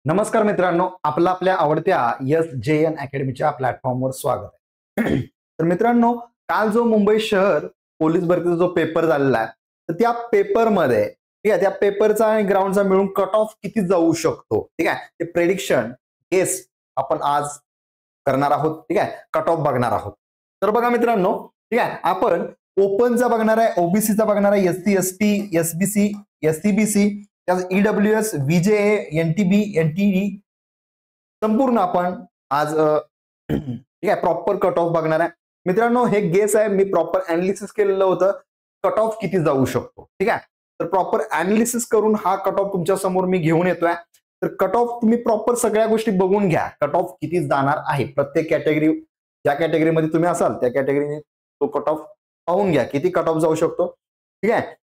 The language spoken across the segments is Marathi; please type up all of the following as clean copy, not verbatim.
नमस्कार मित्रांनो, आपलं आपल्या आवडत्या SJN अकॅडमीच्या प्लॅटफॉर्मवर स्वागत आहे. तर मित्रांनो, काल जो मुंबई शहर पोलीस भरतीचा जो पेपर झालेला आहे, तर त्या पेपरमध्ये ठीक आहे, त्या पेपरचा आणि ग्राउंडचा मिळून कट ऑफ किती जाऊ शकतो, ठीक आहे, ते प्रेडिक्शन गेस आपण आज करणार आहोत. ठीक आहे, कट ऑफ बघणार आहोत. तर बघा मित्रांनो, ठीक आहे, आपण ओपनचा बघणार आहे, ओबीसीचा बघणार आहे, SC ST SBC SCBC, EWS VJA NTB NTD संपूर्ण आपण आज ठीक आहे प्रॉपर कट ऑफ बघणार आहे. मित्रांनो, हे गेस आहे, मी प्रॉपर अनालिसिस केलेलं होतं कट ऑफ किती जाऊ शकतो. ठीक आहे, तर प्रॉपर अनालिसिस करून हा कट ऑफ तुमच्या समोर मी घेऊन येतोय. तर कट ऑफ तुम्ही प्रॉपर सगळ्या गोष्टी बघून घ्या, कट ऑफ किती जाणार आहे प्रत्येक कॅटेगरी, ज्या कॅटेगरीमध्ये तुम्ही असाल त्या कॅटेगरीने तो कट ऑफ पाहून घ्या, किती कट ऑफ जाऊ शकतो. ठीक आहे,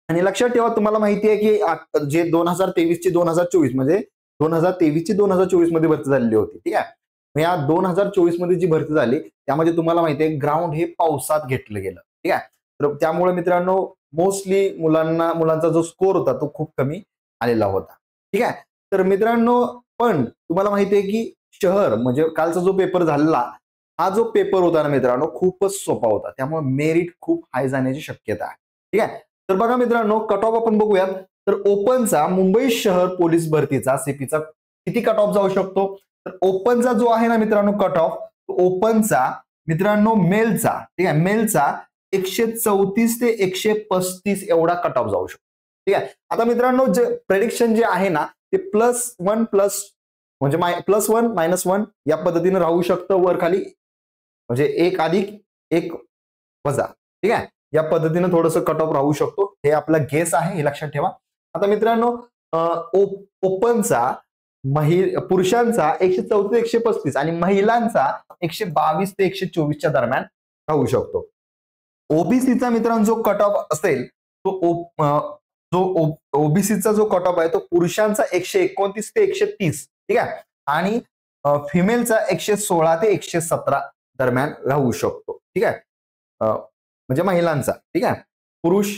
आणि लक्षात ठेवा, तुम्हाला माहिती आहे की जे 2023 ची 2024 म्हणजे 2023 ची 2024 मध्ये भरती झालेली होती. ठीक आहे, या 2024 मध्ये जी भरती झाली त्यामध्ये तुम्हाला माहिती आहे ग्राउंड हे पावसात घेतलं गेलं. ठीक आहे, तर त्यामुळे मित्रांनो मोस्टली मुलांचा जो स्कोर होता तो खूप कमी आलेला होता. ठीक आहे, तर मित्रांनो पण तुम्हाला माहिती आहे की शहर म्हणजे कालचा जो पेपर झालेला, हा जो पेपर होता ना मित्रांनो खूपच सोपा होता, त्यामुळे मेरिट खूप हाय जाण्याची शक्यता आहे. ठीक आहे, तर बघा मित्रांनो, कट ऑफ आपण बघूयात. तर ओपनचा मुंबई शहर पोलीस भरतीचा सीपीचा किती कट ऑफ जाऊ शकतो. तर ओपनचा जो आहे ना मित्रांनो कट ऑफ, ओपनचा मित्रांनो मेलचा, ठीक आहे, मेलचा 134 ते 135 एवढा कट ऑफ जाऊ शकतो. ठीक आहे, आता मित्रांनो जे प्रेडिक्शन जे आहे ना ते +1 प्लस म्हणजे +1 -1 या पद्धतीने राहू शकतं, वर खाली म्हणजे 1 अधिक 1 वजा. ठीक आहे, या पद्धतीने थोडंसं कट ऑफ राहू शकतो. हे आपला गेस आहे, हे लक्षात ठेवा. आता मित्रांनो ओपनचा पुरुषांचा 134 ते 135 आणि महिलांचा 122 ते 124 दरम्यान राहू शकतो. ओबीसीचा मित्रांनो जो कट ऑफ असेल जो ओबीसीचा जो कट ऑफ आहे तो पुरुषांचा 129 ते 130. ठीक आहे, आणि फिमेलचा 116 ते 117 दरम्यान राहू शकतो. ठीक आहे, म्हणजे महिलांचा. ठीक आहे, पुरुष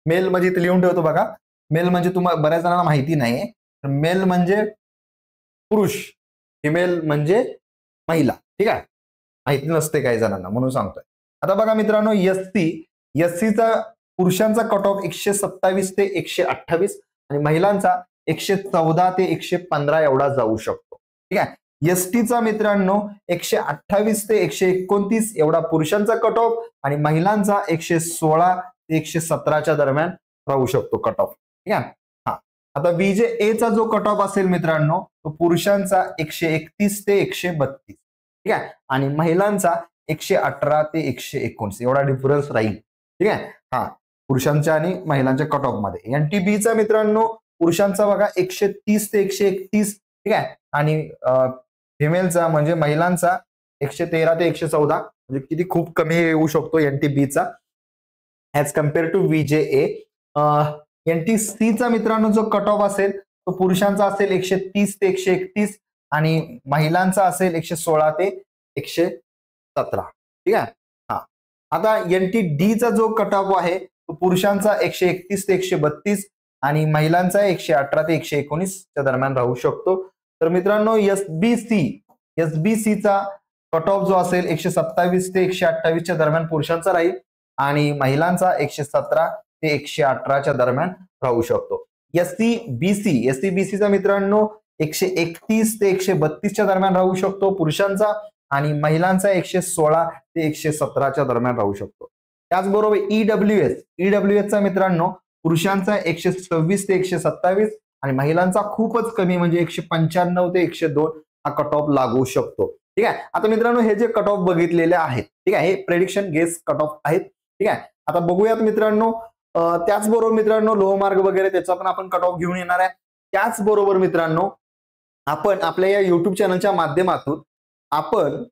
मेल म्हणजे इथे लिहून ठेवतो बघा. मेल म्हणजे तुम्हाला बऱ्याच जणांना माहिती नाहीये, तर मेल म्हणजे पुरुष, फिमेल म्हणजे महिला. ठीक आहे, माहिती नसते काही जणांना म्हणून सांगतोय. आता बघा मित्रांनो, एससीचा पुरुषांचा कट ऑफ 127 ते 128 आणि महिलांचा 114 ते 115 एवढा जाऊ शकतो. ठीक आहे, एसटीचा मित्रांनो 128 ते 129 एवढा पुरुषांचा कट ऑफ आणि महिलांचा 116 ते 117 दरम्यान राहू शकतो कट ऑफ. ठीक आहे, हा आता VJA चा जो कट ऑफ असेल मित्रांनो तो पुरुषांचा 131 ते 132. ठीक आहे, आणि महिलांचा 118 ते 119 एवढा डिफरन्स राहील. ठीक आहे, हा पुरुषांच्या आणि महिलांच्या कट ऑफ मध्ये. NTBचा मित्रांनो पुरुषांचा बघा 130 ते 131. ठीक आहे, आणि फिमेलचा म्हणजे महिलांचा 113 ते 114 म्हणजे किती खूप कमी येऊ शकतो NTBचा ऍज कम्पेअर टू VJA. NTCचा मित्रांनो जो कट ऑफ असेल तो पुरुषांचा असेल 130 ते 131 आणि महिलांचा असेल 116 ते 117. ठीक आहे, हा आता NTDचा जो कट ऑफ आहे तो पुरुषांचा 131 ते 132 आणि महिलांचा 118 ते 119 दरम्यान राहू शकतो. तर मित्रांनो SBCचा कट ऑफ जो असेल 127 ते 128 दरम्यान पुरुषांचा राहील आणि महिलांचा 117 ते 118 दरम्यान राहू शकतो. SCBCचा मित्रांनो 131 ते 132 दरम्यान राहू शकतो पुरुषांचा आणि महिलांचा 116 ते 117 दरम्यान राहू शकतो. त्याचबरोबर EWSचा मित्रांनो पुरुषांचा 126 ते 127 आणि महिलांचा खूपच कमी म्हणजे 195 ते 102 हा कट ऑफ लागू शकतो. ठीक आहे, आता मित्रांनो हे जे कट ऑफ बघितलेले आहेत, ठीक आहे, हे प्रेडिक्शन गेस कट ऑफ आहेत. ठीक आहे, आता बघूयात मित्रांनो, त्याचबरोबर मित्रांनो लोहमार्ग वगैरे त्याचा पण आपण कट ऑफ घेऊन येणार आहे. त्याचबरोबर मित्रांनो आपण आपल्या या युट्यूब चॅनलच्या माध्यमातून आपण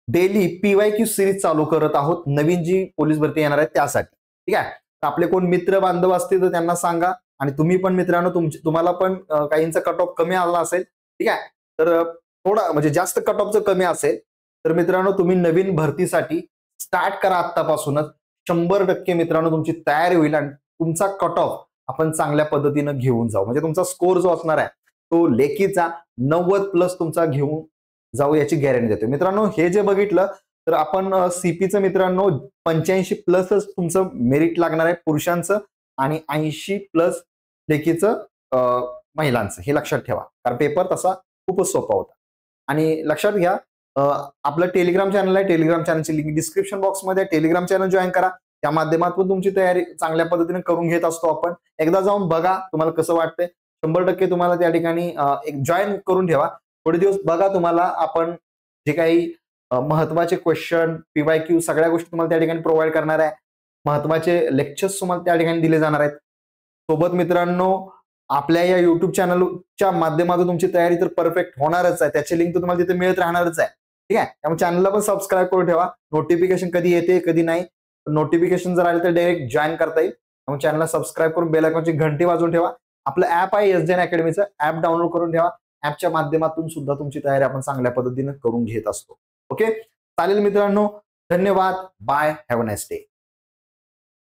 डेली PYQ सिरीज चालू करत आहोत, नवीन जी पोलीस भरती येणार आहे त्यासाठी. ठीक आहे, तर आपले कोण मित्र बांधव असतील तर त्यांना सांगा आणि तुम्ही पण मित्रांनो तुम्हाला पण काहींचा कट ऑफ कमी आला असेल, ठीक आहे, तर थोडा म्हणजे जास्त कट ऑफचं कमी असेल तर मित्रांनो तुम्ही नवीन भरतीसाठी स्टार्ट करा आतापासूनच. 100% मित्रांनो तुमची तयारी होईल आणि तुमचा कट ऑफ आपण चांगल्या पद्धतीने घेऊन जाऊ, म्हणजे तुमचा स्कोर जो असणार आहे तो लेखीचा 90+ तुमचा घेऊन जाऊ याची गॅरंटी देतो. मित्रांनो, हे जे बघितलं तर आपण सीपीचं मित्रांनो 85+ तुमचं मेरिट लागणार आहे पुरुषांचं आणि 80+ लेखीचं महिलांचं. हे लक्षात ठेवा, कारण पेपर तसा खूपच सोपा होता. आणि लक्षात घ्या, आपलं टेलिग्राम चॅनल आहे, टेलिग्राम चॅनलची लिंक डिस्क्रिप्शन बॉक्समध्ये. टेलिग्राम चॅनल जॉईन करा, त्या माध्यमातून तुमची तयारी चांगल्या पद्धतीने करून घेत असतो आपण. एकदा जाऊन बघा, तुम्हाला कसं वाटतंय. 100% तुम्हाला त्या ठिकाणी एक जॉईन करून ठेवा. थोडे दिवस बघा, तुम्हाला आपण जे काही महत्वाचे क्वेश्चन, PYQ सगळ्या गोष्टी तुम्हाला त्या ठिकाणी प्रोव्हाइड करणार आहे. महत्वाचे लेक्चर्स तुम्हाला त्या ठिकाणी दिले जाणार आहेत. सोबत मित्रांनो, आपल्या या युट्यूब चॅनलच्या माध्यमातून तुमची तयारी तर परफेक्ट होणारच आहे. त्याची लिंक तर तुम्हाला तिथे मिळत राहणारच आहे. ठीक आहे, त्यामुळे चॅनलला पण सबस्क्राईब करून ठेवा. नोटिफिकेशन कधी येते कधी नाही, नोटिफिकेशन जर आले तर डायरेक्ट जॉईन करता येईल. त्यामुळे चॅनलला सबस्क्राईब करून बेल आयकॉनची घंटी वाजवून ठेवा. आपलं ऍप आहे SJN अकॅडमीचं, ऍप डाउनलोड करून ठेवा. ऍपच्या माध्यमातून सुद्धा तुमची तयारी आपण चांगल्या पद्धतीने करून घेत असतो. ओके, चालेल मित्रांनो, धन्यवाद, bye, have a nice day.